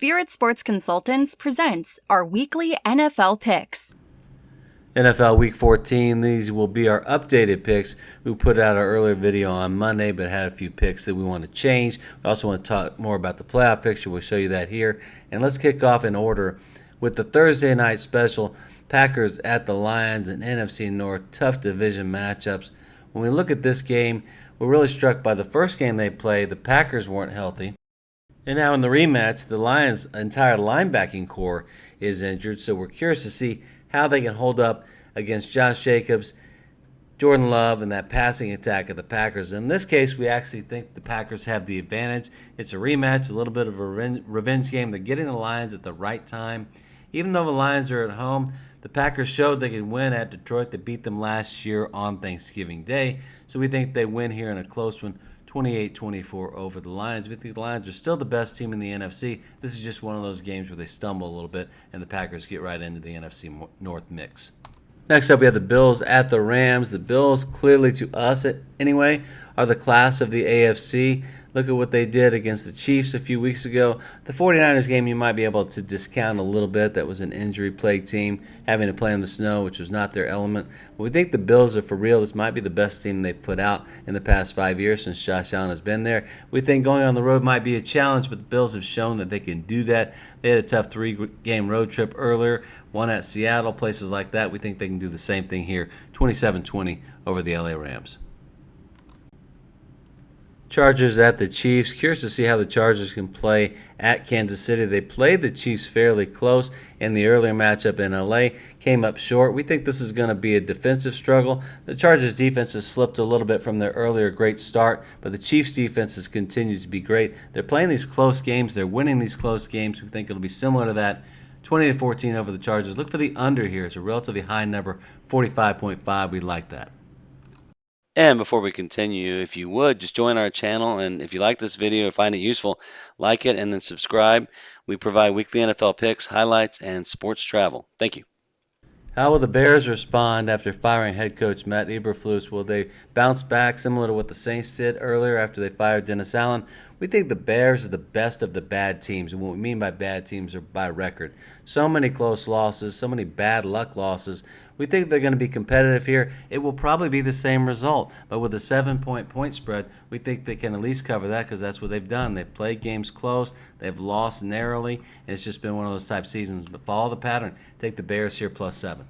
Spirit Sports Consultants presents our weekly NFL picks. NFL Week 14, these will be our updated picks. We put out our earlier video on Monday, but had a few picks that we want to change. We also want to talk more about the playoff picture. We'll show you that here. And let's kick off in order with the Thursday night special. Packers at the Lions and NFC North, tough division matchups. When we look at this game, we're really struck by the first game they played. The Packers weren't healthy. And now in the rematch, the Lions' entire linebacking core is injured, so we're curious to see how they can hold up against Josh Jacobs, Jordan Love, and that passing attack of the Packers. In this case, we actually think the Packers have the advantage. It's a rematch, a little bit of a revenge game. They're getting the Lions at the right time. Even though the Lions are at home, the Packers showed they can win at Detroit. They beat them last year on Thanksgiving Day. So we think they win here in a close one, 28-24 over the Lions. We think the Lions are still the best team in the NFC. This is just one of those games where they stumble a little bit and the Packers get right into the NFC North mix. Next up, we have the Bills at the Rams. The Bills, clearly to us anyway, are the class of the AFC. Look at what they did against the Chiefs a few weeks ago. The 49ers game you might be able to discount a little bit. That was an injury-plagued team having to play in the snow, which was not their element. But we think the Bills are for real. This might be the best team they've put out in the past 5 years since Josh Allen has been there. We think going on the road might be a challenge, but the Bills have shown that they can do that. They had a tough 3-game road trip earlier, one at Seattle, places like that. We think they can do the same thing here, 27-20 over the LA Rams. Chargers at the Chiefs. Curious to see how the Chargers can play at Kansas City. They played the Chiefs fairly close in the earlier matchup in LA, came up short. We think this is going to be a defensive struggle. The Chargers defense has slipped a little bit from their earlier great start, but the Chiefs defense has continued to be great. They're playing these close games. They're winning these close games. We think it'll be similar to that, 20-14 over the Chargers. Look for the under here. It's a relatively high number, 45.5. We like that. And before we continue, if you would, just join our channel. And if you like this video or find it useful, like it and then subscribe. We provide weekly NFL picks, highlights, and sports travel. Thank you. How will the Bears respond after firing head coach Matt Eberflus? Will they bounce back similar to what the Saints did earlier after they fired Dennis Allen? We think the Bears are the best of the bad teams, and what we mean by bad teams are by record. So many close losses, so many bad luck losses. We think they're going to be competitive here. It will probably be the same result, but with a 7-point spread, we think they can at least cover that because that's what they've done. They've played games close, they've lost narrowly, and it's just been one of those type seasons. But follow the pattern. Take the Bears here +7.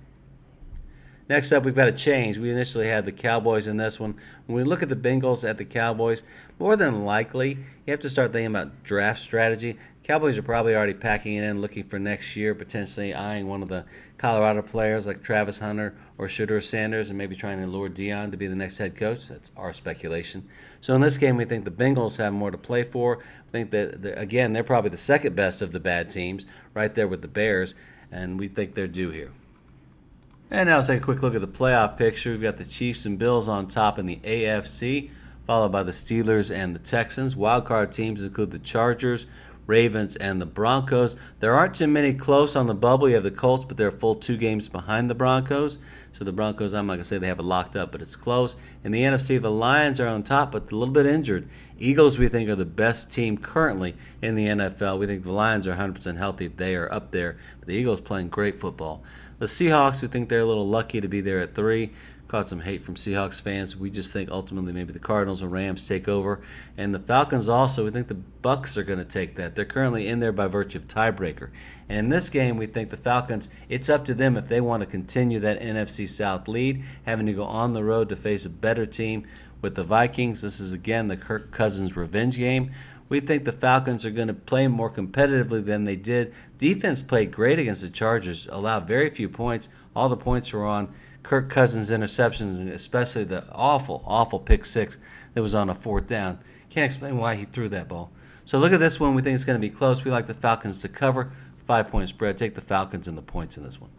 Next up, we've got a change. We initially had the Cowboys in this one. When we look at the Bengals at the Cowboys, more than likely, you have to start thinking about draft strategy. Cowboys are probably already packing it in, looking for next year, potentially eyeing one of the Colorado players like Travis Hunter or Shedeur Sanders and maybe trying to lure Dion to be the next head coach. That's our speculation. So in this game, we think the Bengals have more to play for. I think that, again, they're probably the second best of the bad teams, right there with the Bears, and we think they're due here. And now let's take a quick look at the playoff picture. We've got the Chiefs and Bills on top in the AFC, followed by the Steelers and the Texans. Wildcard teams include the Chargers, Ravens, and the Broncos. There aren't too many close on the bubble. You have the Colts, but they're a full 2 games behind the Broncos. So the Broncos, I'm not going to say they have it locked up, but it's close. In the NFC, the Lions are on top, but a little bit injured. Eagles, we think, are the best team currently in the NFL. We think the Lions are 100% healthy. They are up there. But the Eagles playing great football. The Seahawks, we think they're a little lucky to be there at 3. Caught some hate from Seahawks fans. We just think ultimately maybe the Cardinals or Rams take over. And the Falcons also, we think the Bucs are going to take that. They're currently in there by virtue of tiebreaker. And in this game, we think the Falcons, it's up to them if they want to continue that NFC South lead, having to go on the road to face a better team with the Vikings. This is, again, the Kirk Cousins revenge game. We think the Falcons are going to play more competitively than they did. Defense played great against the Chargers, allowed very few points. All the points were on Kirk Cousins' interceptions, and especially the awful pick 6 that was on a 4th down. Can't explain why he threw that ball. So look at this one. We think it's going to be close. We like the Falcons to cover. 5-point spread. Take the Falcons and the points in this one.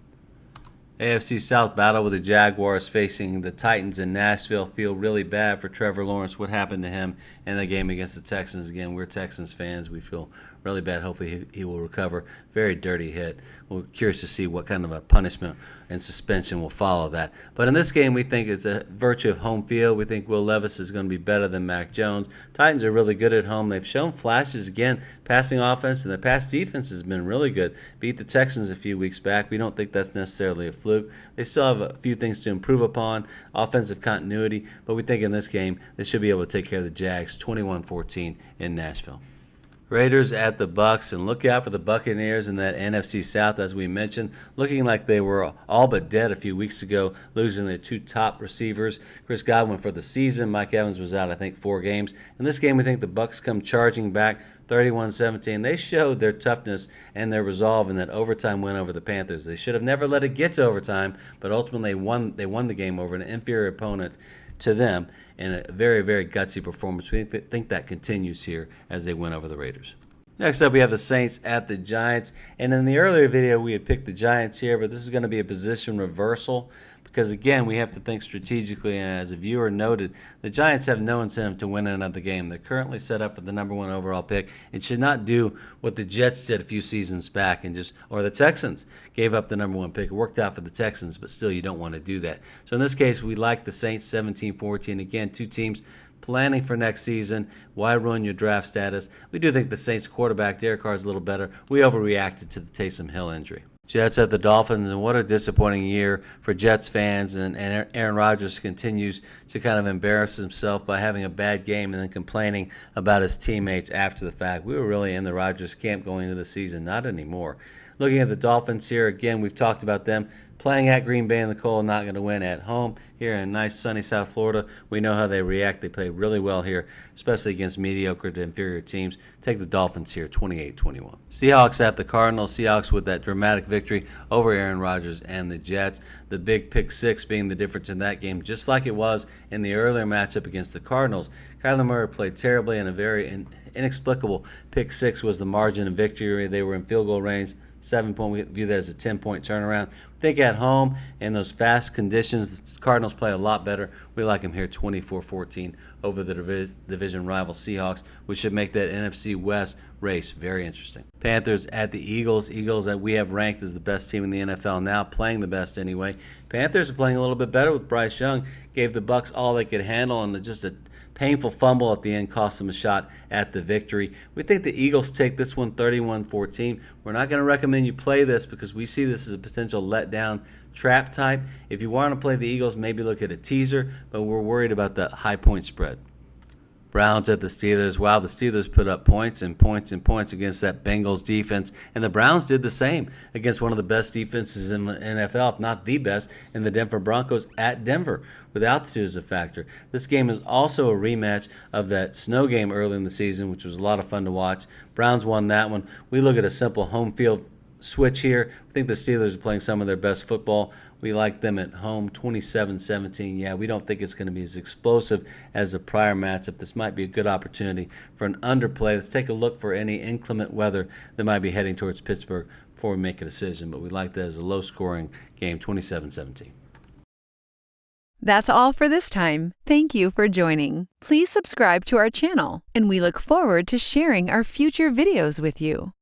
AFC South battle with the Jaguars facing the Titans in Nashville. Feel really bad for Trevor Lawrence. What happened to him in the game against the Texans? Again, we're Texans fans. We feel really bad. Hopefully he will recover. Very dirty hit. We're curious to see what kind of a punishment and suspension will follow that. But in this game, we think it's a virtue of home field. We think Will Levis is going to be better than Mac Jones. Titans are really good at home. They've shown flashes again, passing offense, and the pass defense has been really good. Beat the Texans a few weeks back. We don't think that's necessarily a fluke. They still have a few things to improve upon, offensive continuity, but we think in this game they should be able to take care of the Jags 21-14 in Nashville. Raiders at the Bucs, and look out for the Buccaneers in that NFC South, as we mentioned, looking like they were all but dead a few weeks ago, losing their two top receivers. Chris Godwin for the season. Mike Evans was out, I think, 4 games. In this game, we think the Bucs come charging back 31-17. They showed their toughness and their resolve in that overtime win over the Panthers. They should have never let it get to overtime, but ultimately they won the game over an inferior opponent to them in a very, very gutsy performance. We think that continues here as they win over the Raiders. Next up, we have the Saints at the Giants. And in the earlier video, we had picked the Giants here, but this is going to be a position reversal because, again, we have to think strategically. And as a viewer noted, the Giants have no incentive to win another game. They're currently set up for the number 1 overall pick and should not do what the Jets did a few seasons back or the Texans gave up the number 1 pick. It worked out for the Texans, but still you don't want to do that. So in this case, we like the Saints 17-14. Again, two teams planning for next season. Why ruin your draft status? We do think the Saints quarterback, Derek Carr, is a little better. We overreacted to the Taysom Hill injury. Jets at the Dolphins, and what a disappointing year for Jets fans, and Aaron Rodgers continues to kind of embarrass himself by having a bad game and then complaining about his teammates after the fact. We were really in the Rodgers camp going into the season, not anymore. Looking at the Dolphins here, again, we've talked about them playing at Green Bay in the cold, not going to win at home. Here in nice sunny South Florida, we know how they react. They play really well here, especially against mediocre to inferior teams. Take the Dolphins here, 28-21. Seahawks at the Cardinals. Seahawks with that dramatic victory over Aaron Rodgers and the Jets. The big pick 6 being the difference in that game, just like it was in the earlier matchup against the Cardinals. Kyler Murray played terribly, and a very inexplicable pick 6 was the margin of victory. They were in field goal range. 7-point, we view that as a 10-point turnaround. I think at home in those fast conditions, the Cardinals play a lot better. We like them here 24-14 over the division rival Seahawks, which should make that NFC West race very interesting. Panthers at the Eagles. Eagles that we have ranked as the best team in the NFL now, playing the best anyway. Panthers are playing a little bit better with Bryce Young. Gave the Bucs all they could handle, and just a painful fumble at the end cost them a shot at the victory. We think the Eagles take this one 31-14. We're not going to recommend you play this because we see this as a potential letdown trap type. If you want to play the Eagles, maybe look at a teaser, but we're worried about the high point spread. Browns at the Steelers. Wow, the Steelers put up points and points and points against that Bengals defense, and the Browns did the same against one of the best defenses in the NFL, if not the best, in the Denver Broncos at Denver, with altitude as a factor. This game is also a rematch of that snow game early in the season, which was a lot of fun to watch. Browns won that one. We look at a simple home field switch here. I think the Steelers are playing some of their best football. We like them at home 27-17. Yeah, we don't think it's going to be as explosive as the prior matchup. This might be a good opportunity for an underplay. Let's take a look for any inclement weather that might be heading towards Pittsburgh before we make a decision. But we like that as a low-scoring game, 27-17. That's all for this time. Thank you for joining. Please subscribe to our channel, and we look forward to sharing our future videos with you.